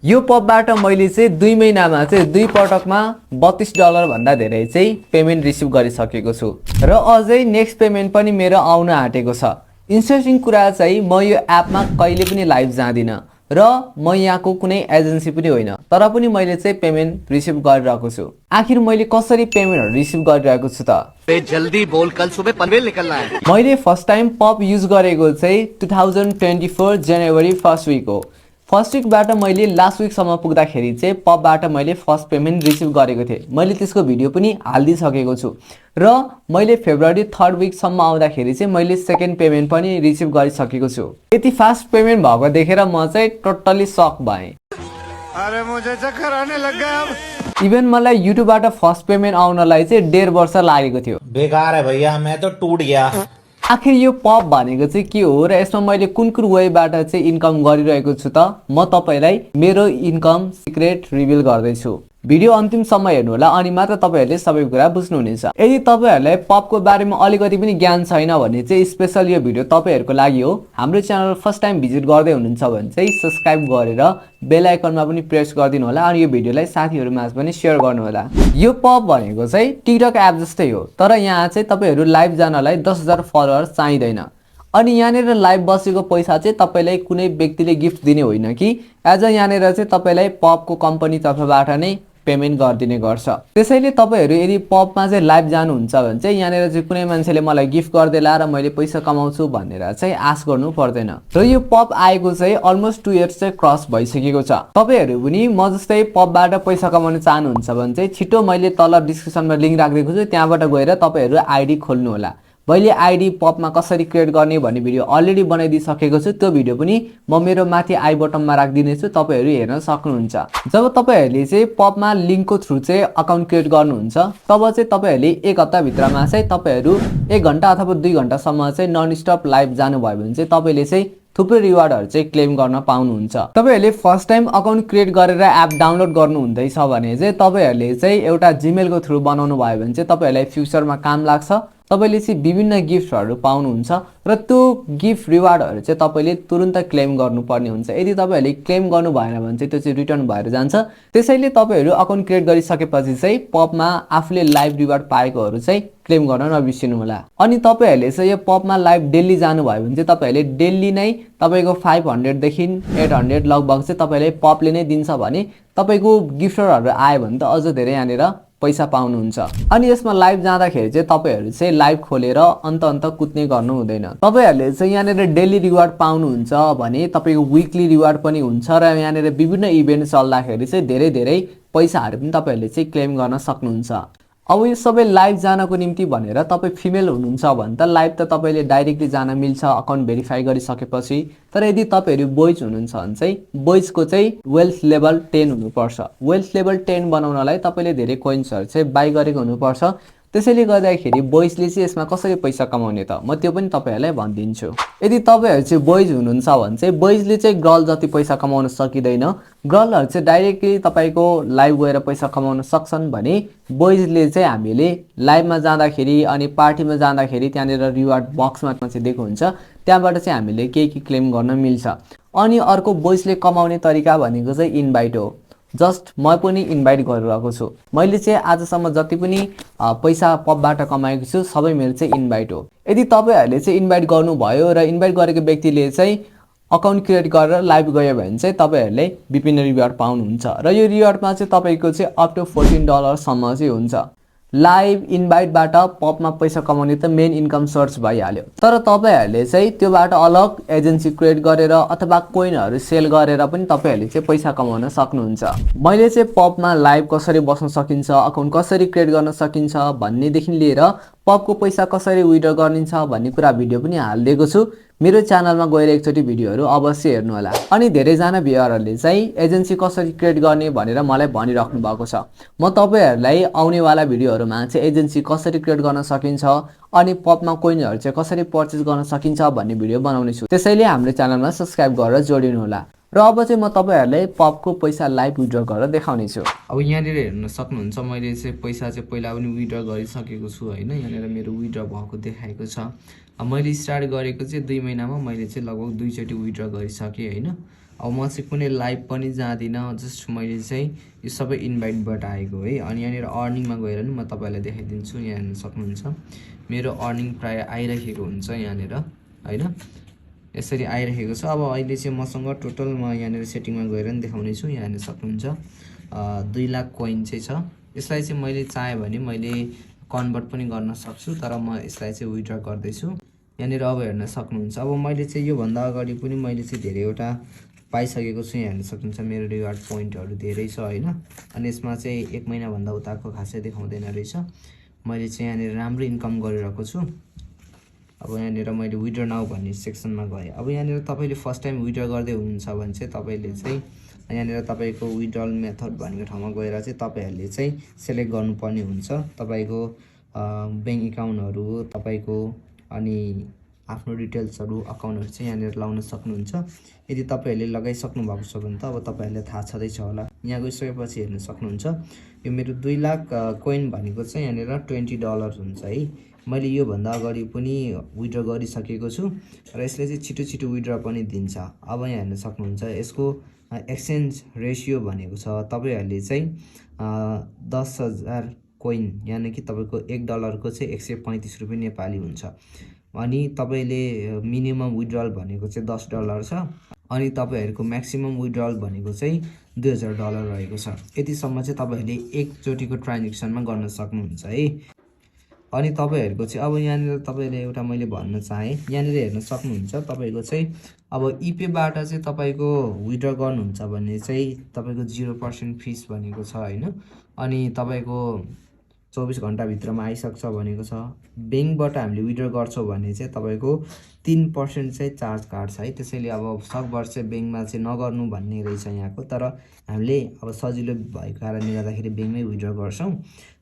यो पपबाट मैले चाहिँ 2 महिनामा चाहिँ 2 पटकमा $32 भन्दा धेरै चाहिँ पेमेन्ट रिसिभ गरिसकेको छु र अझै नेक्स्ट पेमेन्ट पनि मेरो आउन आँटेको छ। इन्ट्रेस्टिङ कुरा चाहिँ म यो एपमा कहिले पनि लाइभ जाँदिन र म यहाँको कुनै एजेन्सी पनि होइन, तर पनि मैले चाहिँ पेमेन्ट रिसिभ गरिरहेको छु। आखिर मैले कसरी पेमेन्टहरु रिसिभ गरिरहेको छु त? जल्दी बोल, कल सुबह पनवेल निकलना है। मैले फर्स्ट टाइम पप युज गरेको चाहिँ 2024 जनवरी फर्स्ट विक हो। फर्स्ट विकबाट मैले लास्ट विकसम्म पुग्दाखेरि चाहिँ पपबाट मैले फर्स्ट पेमेन्ट रिसिभ गरेको थिएँ। मैले त्यसको भिडियो पनि हालिदिइसकेको छु र मैले फेब्रुअरी 3rd विकसम्म आउँदाखेरि चाहिँ मैले सेकेन्ड पेमेन्ट पनि रिसिभ गरिसकेको छु। यति फास्ट पेमेन्ट भएको देखेर म चाहिँ टोटली सक भएँ। अरे मुझे चक्कर आने लग गया अब। इभन मलाई युट्युबबाट फर्स्ट पेमेन्ट आउनलाई चाहिँ 1.5 वर्ष लागेको थियो। बेकार है भैया, मैं तो टूट गया। आखिर यो पप भनेको चाहिँ के हो र यसमा मैले कुन कुन वेबाट चाहिँ इन्कम गरिरहेको छु त? म तपाईलाई मेरो इन्कम सिक्रेट रिभिल गर्दै छु। भिडियो अन्तिमसम्म हेर्नु होला अनि मात्र तपाईहरुले सबै कुरा बुझ्नुहुनेछ। यदि तपाईहरुलाई पपको बारेमा अलिकति पनि ज्ञान छैन भने चाहिँ स्पेशल यो भिडियो तपाईहरुको लागि हो। हाम्रो च्यानल फर्स्ट टाइम भिजिट गर्दै हुनुहुन्छ भने चाहिँ सब्स्क्राइब गरेर बेल आइकनमा पनि प्रेस गरिदिनु होला अनि यो भिडियोलाई साथीहरुमाझ पनि शेयर गर्नु होला। यो पप भनेको चाहिँ टिकटक एप जस्तै हो, तर यहाँ चाहिँ तपाईहरु लाइभ जानलाई 10,000 फलोअर्स चाहिँदैन। अनि यहाँनेर लाइभ बसेको पैसा चाहिँ तपाईलाई कुनै व्यक्तिले गिफ्ट दिने होइन कि एज यहाँनेर चाहिँ तपाईलाई पपको कम्पनी तर्फबाट नै पेमेन्ट गरिदिने गर्छ। त्यसैले तपाईहरु यदि पपमा चाहिँ लाइभ जानुहुन्छ भने चाहिँ यहाँनेर चाहिँ कुनै मान्छेले मलाई गिफ्ट गर्देला र मैले पैसा कमाउँछु भनेर चाहिँ आश गर्नु पर्दैन। र यो पप आएको चाहिँ अलमोस्ट 2 इयर्स चाहिँ क्रस भइसकेको छ। तपाईहरु पनि म जस्तै पपबाट पैसा कमाउन चाहनुहुन्छ भने चाहिँ छिटो मैले तल डिस्क्रिप्सनमा लिंक राखिदिएको छु, त्यहाँबाट गएर तपाईहरु आईडी खोल्नु होला। मैले आईडी पपमा कसरी क्रिएट गर्ने भन्ने भिडियो अलरेडी बनाइदिसकेको छु। त्यो भिडियो पनि म मेरो माथि आई बटनमा राखिदिने छु, तपाईहरु हेर्न सक्नुहुन्छ। जब तपाईहरुले चाहिँ पपमा लिंकको थ्रु चाहिँ अकाउन्ट क्रिएट गर्नुहुन्छ तब चाहिँ तपाईहरुले 1 हप्ता भित्रमा चाहिँ तपाईहरु 1 घण्टा अथवा 2 घण्टासम्म चाहिँ नन स्टप लाइभ जानुभयो भने चाहिँ तपाईले चाहिँ थुप्रै रिवार्डहरु चाहिँ क्लेम गर्न पाउनुहुन्छ। तपाईहरुले फर्स्ट टाइम अकाउन्ट क्रिएट गरेर एप डाउनलोड गर्नु हुँदैछ भने चाहिँ तपाईहरुले चाहिँ एउटा जीमेलको थ्रु बनाउनु भयो भने चाहिँ तपाईहरुलाई फ्युचरमा काम लाग्छ। तपाईले चाहिँ विभिन्न गिफ्टहरु पाउनुहुन्छ र त्यो गिफ्ट रिवार्डहरु चाहिँ तपाईले तुरुन्त क्लेम गर्नुपर्ने हुन्छ। यदि तपाईहरुले क्लेम गर्नु भएन भने चाहिँ त्यो चाहिँ रिटर्न भएर जान्छ। त्यसैले तपाईहरु अकाउन्ट क्रिएट गरिसकेपछि चाहिँ पपमा आफूले लाइभ रिवार्ड पाएकोहरु चाहिँ क्लेम गर्न नबिर्सिनु होला। अनि तपाईहरुले चाहिँ यो पपमा लाइभ डेली जानु भयो भने चाहिँ तपाईहरुले डेली नै तपाईको 500 देखि 800 लगभग चाहिँ तपाईले पपले नै दिन्छ भने तपाईको गिफ्टरहरु आयो भने त अझ धेरै यहाँनेर पैसा पाउनुहुन्छ। अनि यसमा लाइभ जाँदाखेरि चाहिँ तपाईहरु चाहिँ लाइभ खोलेर अन्त कुद्ने गर्नु हुँदैन। तपाईहरुले चाहिँ यहाँनेर डेली रिवार्ड पाउनुहुन्छ भने तपाईको वीकली रिवार्ड पनि हुन्छ र यहाँनेर विभिन्न इभेन्ट चल्दाखेरि चाहिँ धेरै पैसाहरु पनि तपाईहरुले चाहिँ क्लेम गर्न सक्नुहुन्छ। अब यो सबै लाइभ जानको निम्ति भनेर तपाई फिमेल हुनुहुन्छ भने त लाइभ त तपाईले डाइरेक्टली जान मिल्छ अकाउन्ट भेरिफाई गरिसकेपछि। तर यदि तपाईहरु बोइज हुनुहुन्छ भने चाहिँ बोइजको चाहिँ वेल्थ लेभल 10 हुनुपर्छ। वेल्थ लेभल 10 बनाउनलाई तपाईले धेरै कोइन्सहरु चाहिँ बाइ गरेको हुनुपर्छ। त्यसैले गर्दाखेरि बोइजले चाहिँ यसमा कसरी पैसा कमाउने त म त्यो पनि तपाईहरुलाई भनिदिन्छु। यदि तपाईहरु चाहिँ बोइज हुनुहुन्छ भने चाहिँ बोइजले चाहिँ गर्ल जति पैसा कमाउन सकिदैन। गर्लहरु चाहिँ डाइरेक्टली तपाईको लाइभ गएर पैसा कमाउन सक्छन् भने बोइजले चाहिँ हामीले लाइभमा जाँदाखेरि अनि पार्टीमा जाँदाखेरि त्यहाँनेर रिवार्ड बक्समा चाहिँ दिएको हुन्छ, त्यहाँबाट चाहिँ हामीले केही क्लेम गर्न मिल्छ। अनि अर्को बोइजले कमाउने तरिका भनेको चाहिँ इन्भाइट हो। जस्ट म पनि इन्भाइट गरिरहेको छु। मैले चाहिँ आजसम्म जति पनि पैसा पपबाट कमाएको छु सबै मेरो चाहिँ इन्भाइट हो। यदि तपाईहरुले चाहिँ इन्भाइट गर्नुभयो र इन्भाइट गरेको व्यक्तिले चाहिँ अकाउन्ट क्रिएट गरेर लाइभ गयो भने चाहिँ तपाईहरुले विभिन्न रिवार्ड पाउनुहुन्छ र यो रिवार्डमा चाहिँ तपाईको चाहिँ अप टु $14 सम्म चाहिँ हुन्छ। लाइभ इन्भाइटबाट पपमा पैसा कमाउने त मेन इन्कम सोर्स भइहाल्यो। तर तपाईहरुले चाहिँ त्योबाट अलग एजेन्सी क्रिएट गरेर अथवा कोइनहरु सेल गरेर पनि तपाईहरुले चाहिँ पैसा कमाउन सक्नुहुन्छ। मैले चाहिँ पपमा लाइभ कसरी बस्न सकिन्छ, अकाउन्ट कसरी क्रिएट गर्न सकिन्छ भन्ने देखि लिएर पपको पैसा कसरी विथड्र गरिन्छ भन्ने कुरा भिडियो पनि हाल्दिएको छु। मेरो च्यानलमा गएर एकचोटी भिडियोहरु अवश्य हेर्नु होला। अनि धेरै जना भ्युअरहरुले चाहिँ एजेन्सी कसरी क्रिएट गर्ने भनेर मलाई भनिराख्नु भएको छ। म तपाईहरुलाई आउनेवाला भिडियोहरुमा चाहिँ एजेन्सी कसरी क्रिएट गर्न सकिन्छ अनि पपमा कोइनहरु चाहिँ कसरी पर्चेज गर्न सकिन्छ भन्ने भिडियो बनाउने छु। त्यसैले हाम्रो च्यानलमा सब्स्क्राइब गरेर जोडिनु होला। र अब चाहिँ म तपाईहरुलाई पपको पैसा लाइभ विथड्र गरेर देखाउने छु। अब यहाँनिर हेर्न सक्नुहुन्छ मैले चाहिँ पैसा चाहिँ पहिला पनि विथड्र गरिसकेको छु हैन। यहाँनिर मेरो विथड्र भएको देखाएको छ। मैले स्टार्ट गरेको चाहिँ 2 महिनामा मैले चाहिँ लगभग 2 चोटी विथड्र गरिसके हैन। अब म चाहिँ कुनै लाइभ पनि जाँदिनँ, जस्ट मैले चाहिँ यो सबै इन्भाइटबाट आएको है। अनि यहाँनिर अर्निङमा गएर नि म तपाईँलाई देखाइदिन्छु। यहाँ हेर्न सक्नुहुन्छ मेरो अर्निङ प्राय आइरहेको हुन्छ यहाँनिर हैन, यसरी आइरहेको छ। अब अहिले चाहिँ मसँग टोटल म यहाँनिर सेटिङमा गएर नि देखाउने छु। यहाँ हेर्न सक्नुहुन्छ 2 लाख कोइन चाहिँ छ। यसलाई चाहिँ मैले चाहे भने मैले कन्भर्ट पनि गर्न सक्छु, तर म यसलाई चाहिँ विथड्र गर्दैछु। यहाँनिर अब हेर्न सक्नुहुन्छ अब मैले चाहिँ योभन्दा अगाडि पनि मैले चाहिँ धेरैवटा पाइसकेको छु। यहाँ हेर्न सक्नुहुन्छ मेरो रिवार्ड पोइन्टहरू धेरै छ हैन। अनि यसमा चाहिँ 1 महिनाभन्दा उताको खासै देखाउँदैन रहेछ। मैले चाहिँ यहाँनिर राम्रो इन्कम गरिरहेको छु। अब यहाँनिर मैले विथड्र नाउ भन्ने सेक्सनमा गएँ। अब यहाँनिर तपाईँले फर्स्ट टाइम विथड्र गर्दै हुनुहुन्छ भने चाहिँ तपाईँले चाहिँ यहाँनिर तपाईँको विथड्रल मेथड भनेको ठाउँमा गएर चाहिँ तपाईँहरूले चाहिँ सेलेक्ट गर्नुपर्ने हुन्छ। तपाईँको ब्याङ्क एकाउन्टहरू तपाईँको अनि आफ्नो डिटेल्सहरू अकाउन्टहरू चाहिँ यहाँनिर लगाउन सक्नुहुन्छ। यदि तपाईँहरूले लगाइसक्नु भएको छ भने त अब तपाईँहरूलाई थाहा छँदैछ होला। यहाँ गइसकेपछि हेर्न सक्नुहुन्छ यो मेरो 2 लाख कोइन भनेको चाहिँ यहाँनिर $20 हुन्छ है। मैले योभन्दा अगाडि पनि विथड्र गरिसकेको छु र यसले चाहिँ छिटो छिटो विथड्र पनि दिन्छ। अब यहाँ हेर्न सक्नुहुन्छ यसको एक्सचेन्ज रेसियो भनेको छ तपाईँहरूले चाहिँ 10,000 कोइन यानि कि तपाईँको $1 को चाहिँ 135 रुपियाँ नेपाली हुन्छ। अनि तपाईँले मिनिमम विथड्रल भनेको चाहिँ $10 छ। अनि तपाईँहरूको म्याक्सिमम विथड्रल भनेको चाहिँ $2000 रहेको छ। यतिसम्म चाहिँ तपाईँहरूले एकचोटिको ट्रान्जेक्सनमा गर्न सक्नुहुन्छ है। अनि तपाईँहरूको चाहिँ अब यहाँनिर तपाईँले एउटा मैले भन्न चाहेँ, यहाँनिर हेर्न सक्नुहुन्छ तपाईँको चाहिँ अब इपेबाट चाहिँ तपाईँको विथड्र गर्नुहुन्छ भने चाहिँ तपाईँको 0% फिस भनेको छ हैन। अनि तपाईँको 24 घण्टाभित्रमा आइसक्छ भनेको छ। ब्याङ्कबाट हामीले विथड्र गर्छौँ भने चाहिँ तपाईँको 3% चाहिँ चार्ज काट्छ है। त्यसैले अब सकभर चाहिँ ब्याङ्कमा चाहिँ नगर्नु भन्ने रहेछ यहाँको, तर हामीले अब सजिलो भएको कारणले गर्दाखेरि ब्याङ्कमै विथड्र गर्छौँ।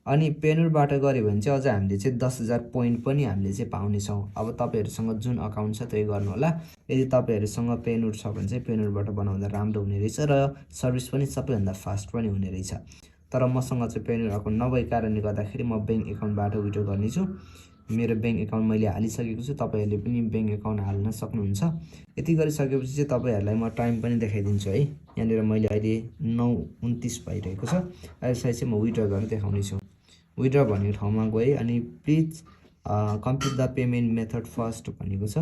अनि पेनुरबाट गऱ्यो भने चाहिँ अझ हामीले चाहिँ 10,000 पोइन्ट पनि हामीले चाहिँ पाउनेछौँ। अब तपाईँहरूसँग जुन अकाउन्ट छ त्यही गर्नु होला। यदि तपाईँहरूसँग पेनुर छ भने चाहिँ पेनुरबाट बनाउँदा राम्रो हुने रहेछ र सर्भिस पनि सबैभन्दा फास्ट पनि हुने रहेछ। तर मसँग चाहिँ पेनुर अकाउन्ट नभएको कारणले गर्दाखेरि म ब्याङ्क एकाउन्टबाट विथड्र गर्नेछु। मेरो ब्याङ्क एकाउन्ट मैले हालिसकेको छु, तपाईँहरूले पनि ब्याङ्क एकाउन्ट हाल्न सक्नुहुन्छ। यति गरिसकेपछि चाहिँ तपाईँहरूलाई म टाइम पनि देखाइदिन्छु है। यहाँनिर मैले अहिले 9:29 भइरहेको छ। यसलाई चाहिँ म विथड्र गरेर देखाउने छु। विथड्र भन्ने ठाउँमा गएँ अनि please complete the payment method first भनेको छ।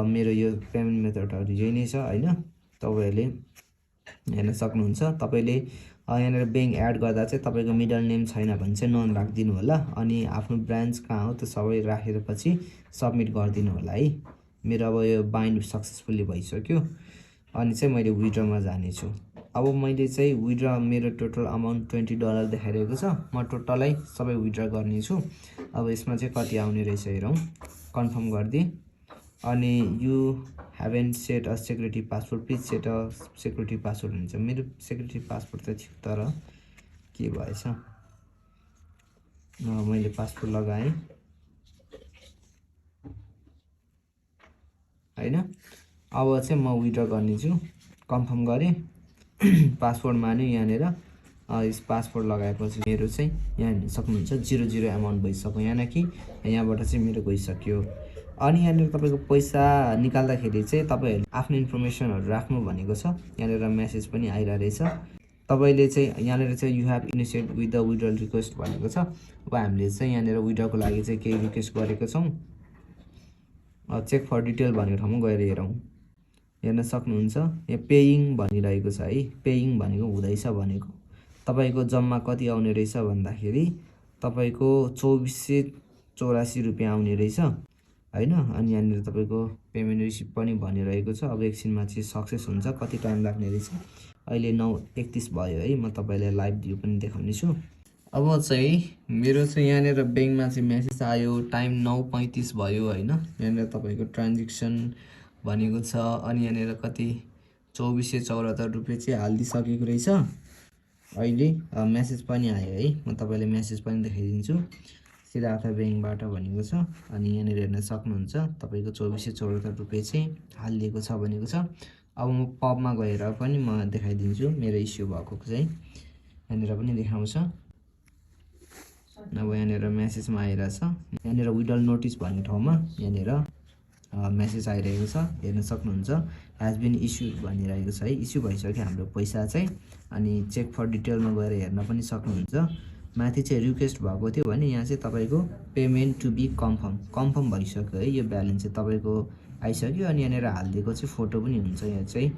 मेरो यो पेमेन्ट मेथडहरू यही नै छ हैन। तपाईँहरूले हेर्न सक्नुहुन्छ। तपाईँले यहाँनिर ब्याङ्क एड गर्दा चाहिँ तपाईँको मिडल नेम छैन भने चाहिँ नन राखिदिनु होला। अनि आफ्नो ब्रान्च कहाँ हो त्यो सबै राखेर पछि सबमिट गरिदिनु होला है। मेरो अब यो बाइन्ड सक्सेसफुल्ली भइसक्यो। अनि चाहिँ मैले विथड्रमा जानेछु। अब मैले चाहिँ विथड्र मेरो टोटल अमाउन्ट $20 देखाइरहेको छ। म टोटलै सबै विथड्र गर्नेछु। अब यसमा चाहिँ कति आउने रहेछ हेरौँ। कन्फर्म गरिदिएँ। अनि you haven't set a security password, please set a security password हुन्छ। मेरो security password त थियो तर के भएछ, मैले पासवर्ड लगाएँ हैन। अब चाहिँ म विथड्र गर्नेछु। कन्फर्म गरेँ, पासवर्ड मान्यो यहाँनिर। यस पासवर्ड लगाएपछि मेरो चाहिँ यहाँ हेर्न सक्नुहुन्छ 00 अमाउन्ट भइसक्यो। यहाँ कि यहाँबाट चाहिँ मेरो गइसक्यो। अनि यहाँनिर तपाईँको पैसा निकाल्दाखेरि चाहिँ तपाईँहरूले आफ्नो इन्फर्मेसनहरू राख्नु भनेको छ। यहाँनिर मेसेज पनि आइरहेछ। तपाईँले चाहिँ यहाँनिर चाहिँ you have initiate with the withdrawal request भनेको छ। अब हामीले चाहिँ यहाँनिर विथड्रको लागि चाहिँ केही रिक्वेस्ट गरेको छौँ। चेक फर डिटेल भनेको ठाउँमा गएर हेरौँ। हेर्न सक्नुहुन्छ यहाँ पेइङ भनिरहेको छ है। पेइङ भनेको हुँदैछ भनेको तपाईँको जम्मा कति आउने रहेछ भन्दाखेरि तपाईँको 2484 रुपियाँ आउने रहेछ हैन। अनि यहाँनिर तपाईँको पेमेन्ट रिसिभ पनि भनिरहेको छ। अब एकछिनमा चाहिँ सक्सेस हुन्छ, कति टाइम लाग्ने रहेछ। अहिले 9:31 भयो है। म तपाईँलाई लाइभ भ्यू पनि देखाउने छु। अब चाहिँ मेरो चाहिँ यहाँनिर ब्याङ्कमा चाहिँ मेसेज आयो, टाइम 9:35 भयो हैन। यहाँनिर तपाईँको ट्रान्जेक्सन भनेको छ। अनि यहाँनिर कति 2474 रुपियाँ चाहिँ हालिदिइसकेको रहेछ। अहिले मेसेज पनि आयो है। म तपाईँलाई मेसेज पनि देखाइदिन्छु। सिद्धार्थ ब्याङ्कबाट भनेको छ। अनि यहाँनिर हेर्न सक्नुहुन्छ तपाईँको 2474 रुपियाँ चाहिँ हालिदिएको छ भनेको छ। अब म पबमा गएर पनि म देखाइदिन्छु मेरो इस्यु भएको चाहिँ। यहाँनिर पनि देखाउँछ। अब यहाँनिर मेसेजमा आइरहेछ। यहाँनिर विथड्रल नोटिस भन्ने ठाउँमा यहाँनिर मेसेज आइरहेको छ, हेर्न सक्नुहुन्छ। ह्याज बिन इस्यु भनिरहेको छ है, इस्यु भइसक्यो हाम्रो पैसा चाहिँ। अनि चेक फर डिटेलमा गएर हेर्न पनि सक्नुहुन्छ। माथि चाहिँ रिक्वेस्ट भएको थियो भने यहाँ चाहिँ तपाईँको पेमेन्ट टु बी कन्फर्म भइसक्यो है। यो ब्यालेन्स चाहिँ तपाईँको आइसक्यो। अनि यहाँनिर हालिदिएको चाहिँ फोटो पनि हुन्छ यहाँ चाहिँ।